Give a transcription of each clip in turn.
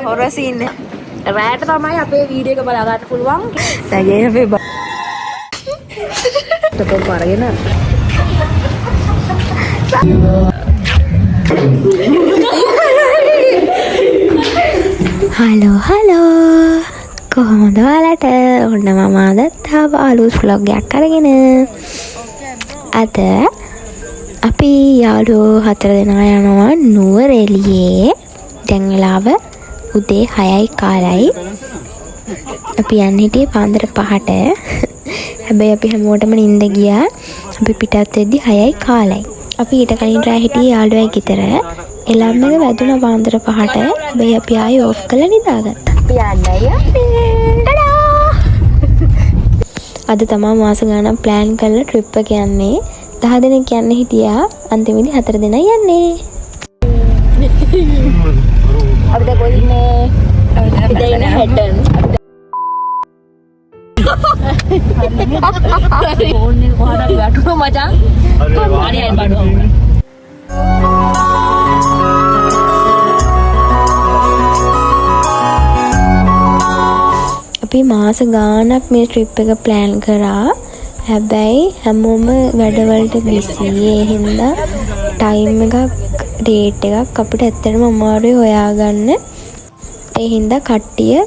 හොර සීන් රෑට තමයි අපේ වීඩියෝ එක බලා ගන්න පුළුවන්. දැන් අපේ තෝ කරගෙන හලෝ කොහොමද ඔයාලට? ඔන්න මම අද තව අලුත් vlog එකක් අරගෙන අද අපි යාළුවෝ 4 දෙනා යනවා නුවරඑළියේ. දැන් වෙලාව උදේ 6යි කාලයි. අපි යන්නේ හිටියේ පාන්දර 5ට. හැබැයි අපි හැමෝටම නිින්ද ගියා. අපි පිටත් වෙද්දි 6යි කාලයි. අපි ඊට කලින් රෑ හිටියේ යාළුවයි ගෙදර. එළම්ම එක වැදුනා පාන්දර 5ට. හැබැයි අපි ආයෙ ඔෆ් කරලා නිදාගත්තා. අපි යන්නයි. අද තමයි මාස ගානක් ප්ලෑන් කරලා ට්‍රිප් එක යන්නේ. 10 දෙනෙක් යන්න හිටියා. අන්තිමේදී 4 දෙනා යන්නේ. අපි දැන් කොහෙද ඉන්නේ? අපි දැන් ඉන්නේ හැටන්. ෆෝන් එක කොහාටද වැටුණා මචං? හරි හරි බඩුවා. අපි මාස ගානක් මේ ට්‍රිප් එක ප්ලෑන් කරා. හැබැයි හැමෝම වැඩවලට බිසි. ඒ හින්දා ටයිම් එකක් ඩේට් එකක් අපිට ඇත්තටම අමාරුයි හොයාගන්න. ඒ හින්දා කට්ටිය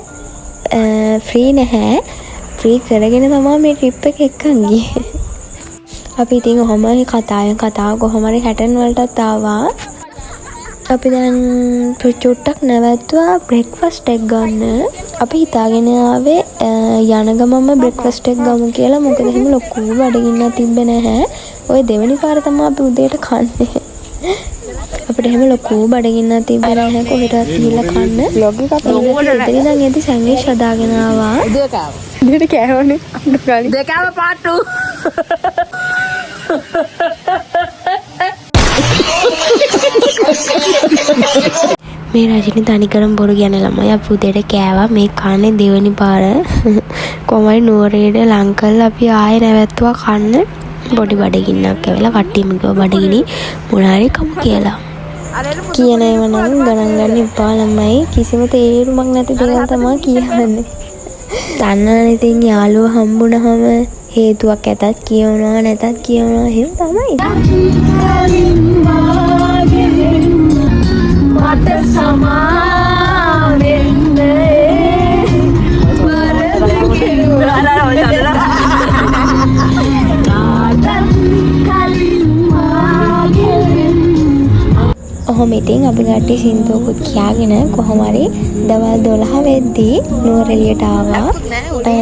ෆ්‍රී නැහැ. ෆ්‍රී කරගෙන තමයි මේ ට්‍රිප් එක එක්කන් ගියේ. අපි ඉතින් ඔහම කතාව කොහොම හරි හැටන් වලටත් ආවා. අපි දැන් චුට්ටක් නැවතුවා බ්‍රෙක්ෆාස්ට් එක ගන්න. අපි හිතාගෙන ආවේ යන ගමම බ්‍රෙක්ෆාස්ට් එක ගමු කියලා. මොකද එහෙම ලොකු බඩගින්නක් තිබ්බේ නැහැ. ওই දෙවෙනි පාර තමයි අපි උදේට කන්නේ. අපිට එහෙම ලොකු බඩගින්නක් තිබ්බේ නැහැ කොහෙටවත් ගිහලා කන්න. vlog එක අපි ඉඳන් එද්දි සැන්ඩ්විච් හදාගෙන ආවා. දෙයට කෑවනේ අඬ ගාලි. දෙකම පාට් 2. මේ රජිනී තනිකරම බොරු කියන ළමයි අපි උදේට කෑවා. මේ කන්නේ දෙවෙනි පාර. කොහමයි නුවරඑළියට ලං කරලා අපි ආයෙ නැවැත්තුවා කන්න. පොඩි බඩගින්නක් ඇවිල්ලා කට්ටියම කිව්වා බඩගිනි මොනාරි කමු කියලා. කියන ඒවා නම් ගණන් ගන්න එපා ළමයි. කිසිම තේරුමක් නැති දේවල් තමයි කියන්නේ. දන්නවනේ ඉතින් යාළුවෝ හම්බුනහම හේතුවක් ඇතත් කියවනවා නැතත් කියවනවා එහෙම තමයි. මට සමාවෙන්නේ වරද කෙරුවා. ඔහොම ඉතින් අපි කට්ටිය සින්දුවකුත් කියාගෙන කොහොම හරි දවල් 12 වෙද්දී නුවරඑළියට ආවා.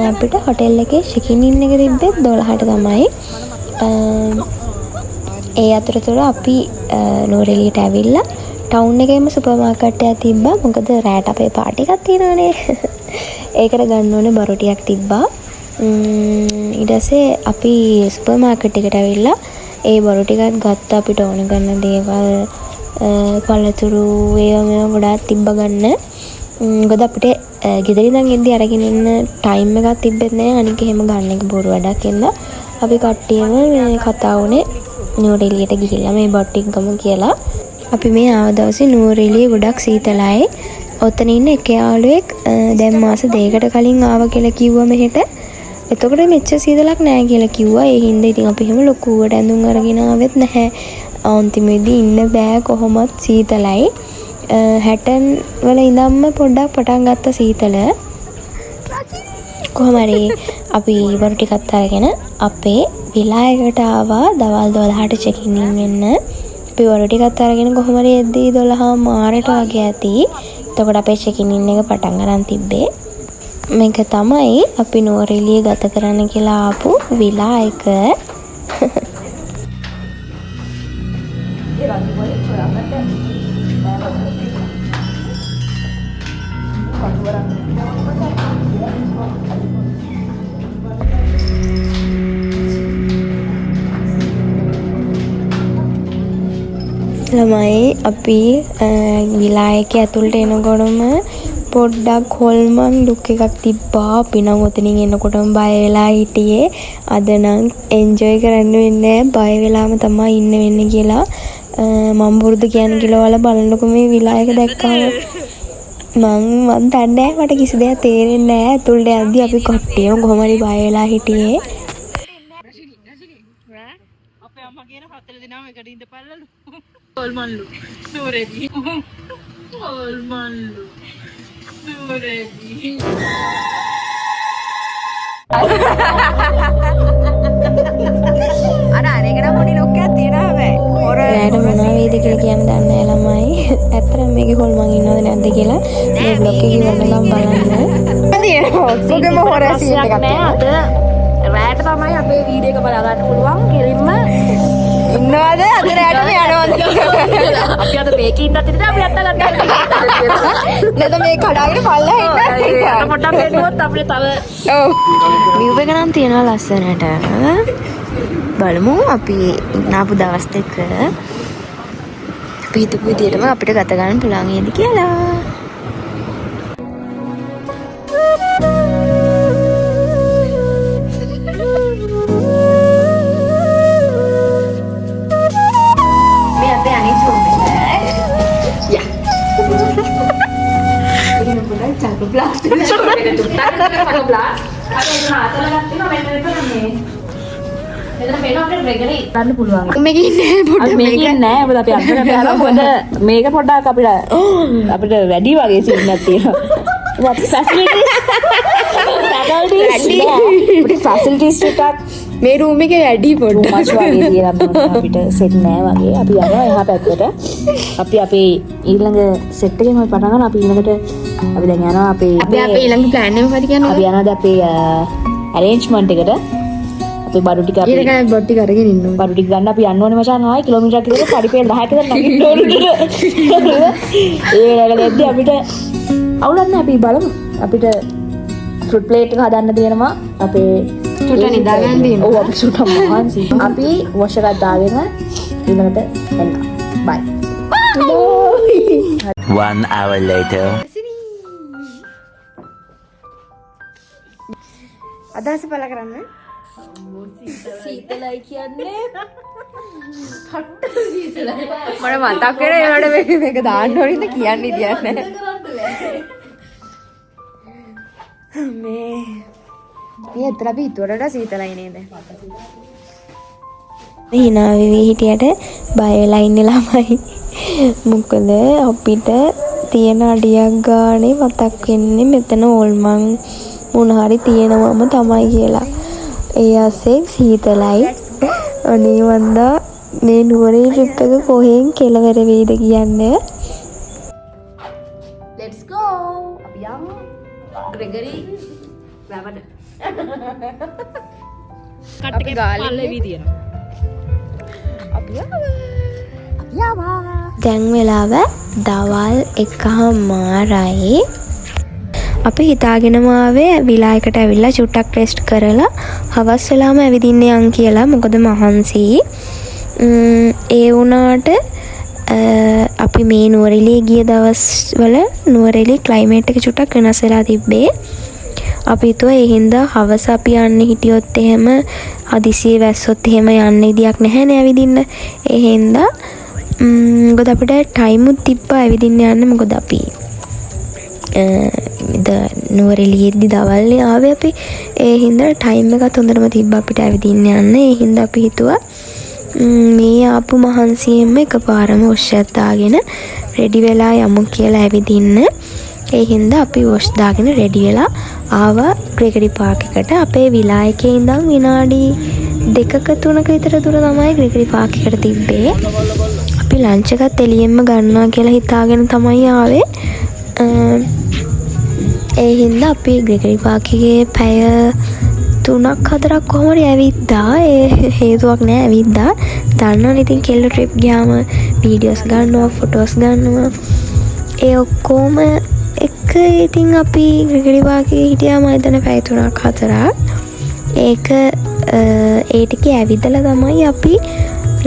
අපිට හොටෙල් එකේ චෙකින් ඉන් එක තිබ්බෙත් 12ට තමයි. ඒ අතරතුර අපි නුවරඑළියට ඇවිල්ලා ටවුන් එකේම සුපර් මාකට් එකක් තිබ්බා. මොකද රෑට අපේ පාටි එකක් තියෙනවානේ. ඒකට ගන්න ඕනේ බරු ටිකක් තිබ්බා. ඊට පස්සේ අපි සුපර් මාකට් එකට ඇවිල්ලා ඒ බරු ටිකත් ගත්ත. අපිට ඕන කරන දේවල් පළතුරු ඒවා මේවා ගොඩාක් තිබ්බ ගන්න. මොකද අපිට ගෙදර ඉඳන් එද්දි අරගෙන ඉන්න ටයිම් එකක් තිබ්බෙත් නැහැ. අනික එහෙම ගන්න එක බොරු වැඩක් වෙනවා. අපි කට්ටියම කතා වුණේ නුවරඑළියට ගිහිල්ලා මේ බොට් ටික ගමු කියලා. අපි මේ ආව දවසේ නුවරඑළිය ගොඩක් සීතලයි. ඔතන ඉන්න එක යාළුවෙක් දැන් මාස 2කට කලින් ආව කියලා කිව්වා මෙහෙට. එතකොට මෙච්චර සීතලක් නැහැ කියලා කිව්වා. ඒ හින්දා ඉතින් අපි එහෙම ලොකුවට ඇඳුම් අරගෙන ආවෙත් නැහැ. අන්තිමේදී ඉන්න බෑ කොහොමත් සීතලයි. හැටන් වල ඉඳන්ම පොඩ්ඩක් පටන් ගත්ත සීතල. කොහොම හරි අපි බරු ටිකක් අරගෙන අපේ විලායකට ආවා දවල් 12ට චෙකින් ඉන් වෙන්න. අපි බරු ටිකක් අරගෙන කොහොම හරි එද්දී 12 මාරට වගේ ඇති. එතකොට අපේ චෙකින් ඉන් එක පටන් ගන්න තිබ්බේ. මේක තමයි අපි නුවරඑළිය ගත කරන්න කියලා ආපු විලායක. ළමයි අපි විලායක ඇතුළට එනකොටම පොඩ්ඩක් හොල්මන් ලුක් එකක් තිබ්බා. අපි නම් ඔතනින් එනකොටම බය වෙලා හිටියේ. අද නම් එන්ජොයි කරන්න වෙන්නේ බය වෙලාම තමයි ඉන්න වෙන්නේ කියලා. මම බුරුදු කියන කිලවල බලනකො මේ විලායක දැක්කම මං දන්නේ මට කිසි දෙයක් තේරෙන්නේ නැහැ. ඇතුළට යද්දි අපි කොට්ටියම කොහොම හරි බය වෙලා හිටියේ. අපේ අම්මා කියන 4 දිනම එකට ඉඳපල්ලලු. ඕල්මන්ලු. සූරේදී. ඕල්මන්ලු. සූරේදී. අරගෙන පොඩි ලොක් එකක් තියෙනවා හැබැයි. රෑට මොනවා වේද කියලා කියන්න දන්නේ නැහැ ළමයි. ඇත්තටම මේකේ හොල්මන් ඉන්නවද නැද්ද කියලා මේ බ්ලොග් එකේ ඉවරනකම් බලන්න. තියෙනවා. සුගම හොරා සීන් එකක් තියෙනවා. අද රෑට තමයි අපේ වීඩියෝ එක බලා ගන්න පුළුවන්. කෙලින්ම ඉන්නවද? අද රෑටම යනවද? අපි අද මේකේ ඉන්නත් ඉතින් අපි අත්ත ගන්න. නේද මේ කඩාගෙන පල්ලා ඉන්න. අර පොඩ්ඩක් හෙළුවොත් අපිට තව ඔව්. view එක නම් තියෙනවා ලස්සනට. බලමු අපි ඉන්නාපු දවස් දෙක අපි හිතපු විදියටම අපිට ගත ගන්න පුළුවන් වේද කියලා. මේ අපේ අනිත් රූම් එක. යා. ඉතින් පොඩ්ඩක් චාක බ්ලාස්ට් වෙනවා. චාක බ්ලාස්ට්. අපි නාතල ගත්තා මෙන්න මෙතන මේ. මෙතන පේන අපිට රෙගුලරි ගන්න පුළුවන්. මේක ඉන්නේ පොඩ්ඩක් මේක නෑ මොකද අපි අnder ගහලා මොකද මේක පොඩ්ඩක් අපිට වැඩි වගේ සීන් එකක් තියෙනවා. what facilities facilities ටිකක් මේ රූම් එකේ වැඩි පොඩ්ඩක් මච් වගේ තියෙනවා අපිට සෙට් නෑ වගේ. අපි යනවා එහා පැත්තට. අපි අපේ ඊළඟ සෙට් එකෙන් අපි පටන් ගන්න. අපි ඊළඟට අපි දැන් යනවා අපේ ඊළඟ ප්ලෑන් එක මොකද කියන්නේ? අපි යනවා අපේ arrangement එකට. අපි බඩු ටික අපි ඊළඟ බඩු ටික අරගෙන ඉන්න ඕනේ. බඩු ටික ගන්න අපි යන්න ඕනේ මචං. ආයි කිලෝමීටරයක් විතර පඩිපෙළ 10ක විතර නැගින්න ඕනේ. ඒ වෙලාවලදී අපිට අවුලක් නැහැ. අපි බලමු. අපිට ෆෘට් ප්ලේට් එක හදන්න තියෙනවා. අපේ චුට්ට නිදා ගන්න තියෙනවා. ඔව් අපි චුට්ට මහන්සි. අපි වොෂ් එකක් දාගෙන ඊළඟට එන්න. බයි. 1 hour later. අදහස පළ කරන්න. සීතලයි කියන්නේ කට්ට සීතලයි. මට මතක් වෙනවා ඒවට මේක දාන්න ඕනින්ද කියන්න ඉතියක් නැහැ. මේ ඇත්තට අපි හිතුවට සීතලයි නේද? hina වෙවි හිටියට බය වෙලා ඉන්නේ ළමයි. මොකද අපිට තියෙන අඩියක් ගානේ මතක් වෙන්නේ මෙතන ඕල්මන් මොන හරි තියෙනවම තමයි කියලා. ඒ ඇසේ සීතලයි. අනේ වන්දා මේ නුවරේ ට්‍රිප් එක කොහෙන් කෙලවර වෙයිද කියන්නේ. let's go. අපි යමු ග්‍රෙගරි වැවට. අපි ගාලේ පල්ලෙවි තියෙනවා. අපි යවා. දැන් වෙලාව දවල් 1:00යි. අපි හිතාගෙනම ආවේ විලායකට ඇවිල්ලා චුට්ටක් රෙස්ට් කරලා හවස් වෙලාම ඇවිදින්න යන් කියලා. මොකද මහන්සි. ඒ වුණාට අපි මේ නුවරඑළිය ගිය දවස්වල නුවරඑළිය ක්ලයිමේට් එක චුට්ටක් වෙනස් වෙලා තිබ්බේ. අපි හිතුවා ඒ හින්දා හවස අපි යන්න හිටියොත් එහෙම හදිසියෙ වැස්සොත් එහෙම යන්න විදියක් නැහැ නේ ඇවිදින්න. ඒ හින්දා මොකද අපිට ටයිමුත් තිබ්බා ඇවිදින්න යන්න. මොකද අපි නුවරඑළියෙදි දවල්නේ ආවේ අපි. ඒ හින්දා ටයිම් එකත් හොඳටම තිබ්බා අපිට ඇවිදින්න යන්න. ඒ හින්දා අපි හිතුවා මේ ආපු මහන්සියෙන්ම එකපාරම වොෂ් එකක් දාගෙන රෙඩි වෙලා යමු කියලා ඇවිදින්න. ඒ හින්දා අපි වොෂ් දාගෙන රෙඩි වෙලා ආවා ග්‍රෙගරි පාක් එකට. අපේ විලායකේ ඉඳන් විනාඩි 2ක 3ක විතර දුර තමයි ග්‍රෙගරි පාක් එකට තිබ්බේ. අපි ලන්ච් එකත් එළියෙන්ම ගන්නවා කියලා හිතාගෙන තමයි ආවේ. ඒ හින්දා අපි ග්‍රෙගරි පාක් එකේ පැය 3-4ක් කොහොම හරි ඇවිද්දා. ඒ හේතුවක් නෑ ඇවිද්දා. දන්නවනේ ඉතින් කෙල්ල ට්‍රිප් ගියාම වීඩියෝස් ගන්නවා, ෆොටෝස් ගන්නවා. ඒ ඔක්කොම එක ඉතින් අපි ග්‍රෙගරි පාක් එකේ හිටියාම හිතන පැය 3-4ක්. ඒක ඒ ටිකේ ඇවිදලා තමයි අපි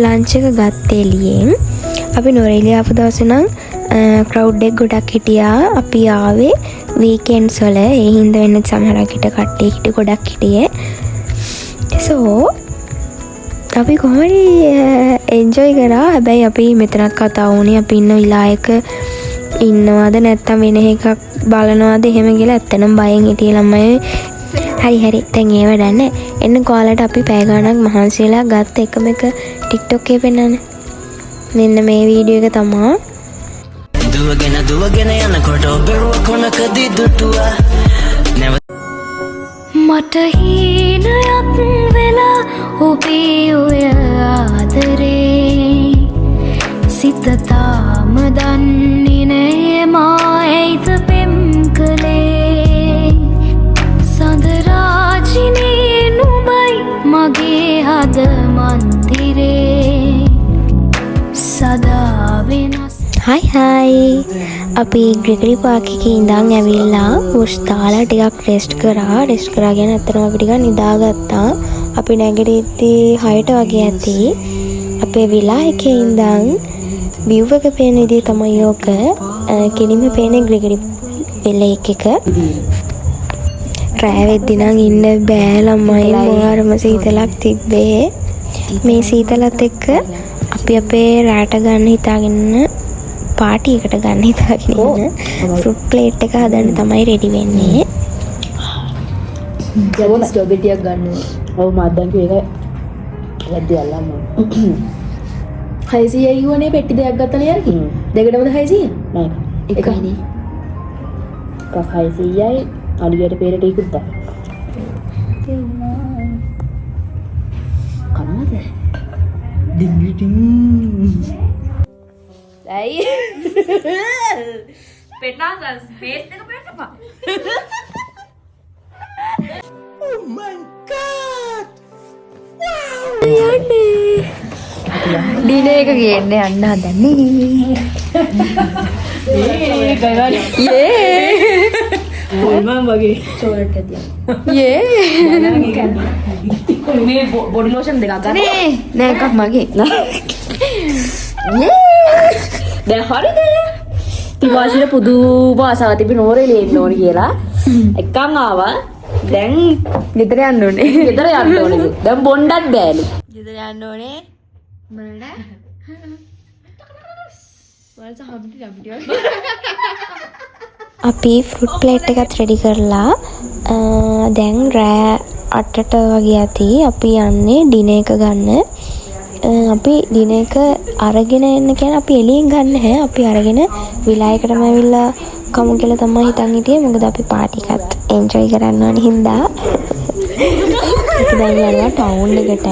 ලන්ච් එක ගත්තේ එළියෙන්. අපි නුවරඑළිය ආපු දවසේ නම් ක්‍රවුඩ් එක ගොඩක් හිටියා. අපි ආවේ වීකෙන්ඩ්ස් වල. ඒ හින්දා වෙන සමහරක් හිට කට්ටිය හිට ගොඩක් හිටියේ. සෝ අපි කොහොමද එන්ජොයි කරා. හැබැයි අපි මෙතනත් කතා වුණේ අපි ඉන්න විලායක ඉන්නවද නැත්තම් වෙන එකක් බලනවද එහෙම කියලා ඇත්තනම් බයෙන් හිටිය ළමයි. හරි දැන් ඒ වැඩ නැහැ. එන්න කොහලට අපි පැය ගාණක් මහන්සිලා ගත්ත එකම එක TikTok එකේ පෙන්නන්න. මෙන්න මේ වීඩියෝ එක තමයි. දුවගෙන යනකොට බෙරුව කොනකදී දුටුවා මට හීනයක් වෙලා ඔබේ ඔය ආදරේ සිත තාම දන්නේ නෑ මා ඇයිද පෙම් කළේ සඳරාජිනේ නුඹයි මගේ හද මන්දිරේ සදා වෙනස්. හයි අපි ග්‍රිගරි පාක් එකේ ඉඳන් ඇවිල්ලා පුෂ් දාලා ටිකක් රෙස්ට් කරාගෙන අතරම අපි ටිකක් නිදාගත්තා. අපි නැගිටිද්දී 6ට වගේ ඇති. අපේ විලා එකේ ඉඳන් view එක පේන විදිහ තමයි යෝක කෙලින්ම පේන ග්‍රිගරි ලේක් එක. රෑ වෙද්දි නම් ඉන්න බෑ ළමයි මොහරම සීතලක් තිබ්බේ. මේ සීතලත් එක්ක අපි අපේ රැට ගන්න හිතාගෙන පාටි එකට ගන්න හිතාගෙන ඉන්න ෆෘට් ප්ලේට් එක හදන්න තමයි රෙඩි වෙන්නේ. ජවස් ස්ට්‍රොබෙරියක් ගන්න. ඔව් මම දැන් ඒක යද්දි අල්ලන්න. 600යි ගුණේ පෙට්ටි දෙකක් ගත්තා ලියර කි. දෙකටමද 600? නෑ. එකයිනේ. එකක් 600යි අලියට පෙරට ඉක්ුත් දා. කන්නද? ඩිං ඩිං. ඇයි පෙට්ටා ස්පේස් එක පෙට්ටපා. Oh my god යන්නේ ඩිනේ එක ගේන්න යන්න හදන්නේ. මම වගේ චෝලට් එක තියන්න. මේ බොඩි ලෝෂන් දෙකක් ගන්න. නෑ එකක් මගේ. දැන් හරිද? තිවාසිර පුදුම ආසාවක් තිබි නෝරේ එන්න ඕනේ කියලා. එකන් ආවා. දැන් ගෙදර යන්න ඕනේ. ගෙදර යන්න ඕනේ. දැන් බොණ්ඩක් බෑලු. ගෙදර යන්න ඕනේ. මොනද? අපි ෆෘට් ප්ලේට් එකත් රෙඩි කරලා දැන් රෑ 8ට වගේ ඇති. අපි යන්නේ ඩිනර් එක ගන්න. අපි ඩිනර් එක අරගෙන එන්න කියන්නේ අපි එළියෙන් ගන්න නැහැ. අපි අරගෙන විලායකටම ඇවිල්ලා කමු කියලා තමයි හිතන් හිටියේ. මොකද අපි පාටි එකත් එන්ජොයි කරන්න ඕනේ හින්දා. අපි දැන් යනවා ටවුන් එකට.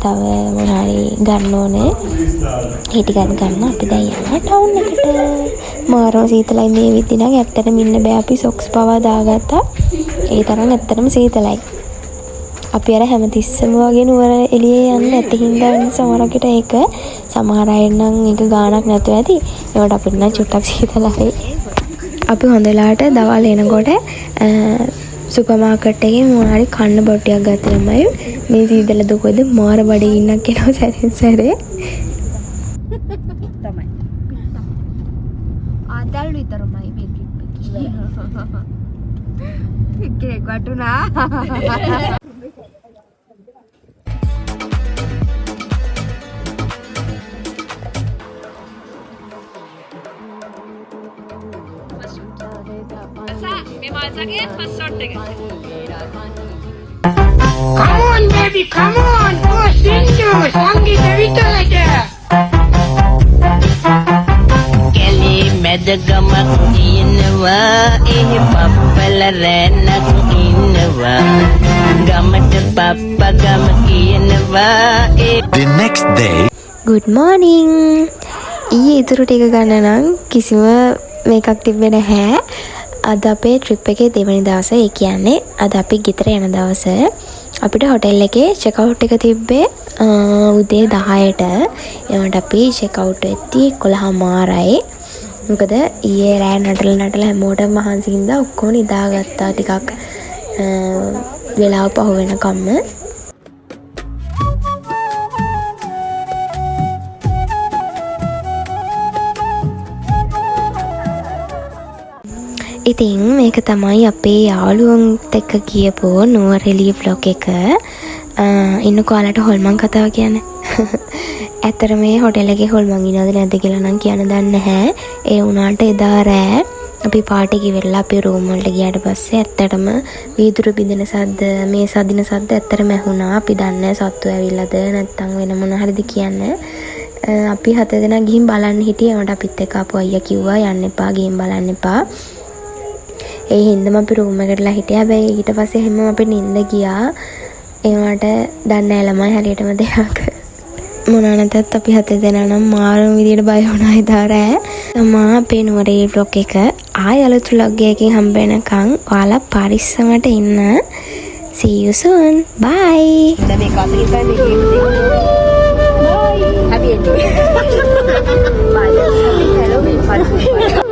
තව මොනාරි ගන්න ඕනේ. ඒ ටිකත් ගන්න අපි දැන් යනවා ටවුන් එකට. මාරම සීතලයි මේ විදිහ නම් ඇත්තටම ඉන්න බෑ. අපි සොක්ස් පවා දාගත්තා. ඒ තරම් ඇත්තටම සීතලයි. අපි අර හැමතිස්සම වගේ නුවර එළියේ යන්න නැති හින්දා සමහරකට ඒක සමහර අය නම් ඒක ගාණක් නැතුව ඇති. ඒකට අපිට නම් චුට්ටක් සීතලයි. අපි හොඳ වෙලාවට දවල් එනකොට සුපර් මාකට් එකේ මොනාරි කන්න බොට්ටියක් ගත්තමයි මේ සීතල දුකද මාර බඩේ ඉන්නක් එනවා සැරෙන් සැරේ. තමයි. ආදල් විතරමයි මේ ට්‍රිප් එකේ. ඒක වටුනා. Come on, baby, come on, push into Sangeet Vitalata. කෙලි මැදගමක් ඉන්නවා එහි පප්පල රැන්නක් ඉන්නවා ගමට පප්ප ගම කියනවා The next day. good morning. ඊයේ ඉතුරු ටික ගන්න නම් කිසිම මේකක් තිබ්බේ නැහැ. අද අපේ ට්‍රිප් එකේ දෙවෙනි දවසේ. ඒ කියන්නේ අද අපි ගෙදර යන දවසේ. අපිට හොටෙල් එකේ චෙක් අවුට් එක තිබ්බේ උදේ 10ට. ඒකට අපි චෙක් අවුට් වෙද්දී 11:00යි. මොකද ඊයේ රෑ නටල හැමෝටම මහන්සි හින්දා ඔක්කොම නිදාගත්තා ටිකක් වෙලාව පහ වෙනකම්ම. ඉතින් මේක තමයි අපේ යාළුවන්ත් එක්ක ගියපු නුවරඑළිය vlog එක. ඉන්නකෝ ඔයාලට හොල්මන් කතාව කියන්නේ. ඇතර මේ හොටෙල් එකේ හොල්මන් ඉනවද නැද්ද කියලා නම් කියන්න දන්නේ නැහැ. ඒ වුණාට එදා රෑ අපි පාටි කිවෙලා අපි රූම් වලට ගියාට පස්සේ ඇත්තටම වීදුරු බින්දෙන සද්ද මේ සදින සද්ද ඇත්තටම ඇහුණා. අපි දන්නේ සත්තු ඇවිල්ලාද නැත්නම් වෙන මොන හරිද කියන්නේ. අපි 7 දෙනා ගිහින් බලන්න හිටියේ. ඒකට අපිත් එක්ක ආපු අයියා කිව්වා යන්න එපා ගිහින් බලන්න එපා. ඒ හින්දාම අපි රූම් එකටලා හිටියා. හැබැයි ඊට පස්සේ හැමෝම අපි නිින්ද ගියා. ඒවට දන්නේ නැහැ ළමයි හරියටම දෙයක්. මොනවා නැතත් අපි 7 දෙනා නම් මාරුම විදියට බය වුණා එදා රෑ. තමා අපේ නුවරේ vlog එක ආයෙ අලුත් vlog එකකින් හම්බ වෙනකන් ඔයාලා පරිස්සමට ඉන්න. See you soon. Bye. දැන් මේ කපි ඉතින් මේ බයි. Happy ending. Bye. Hello.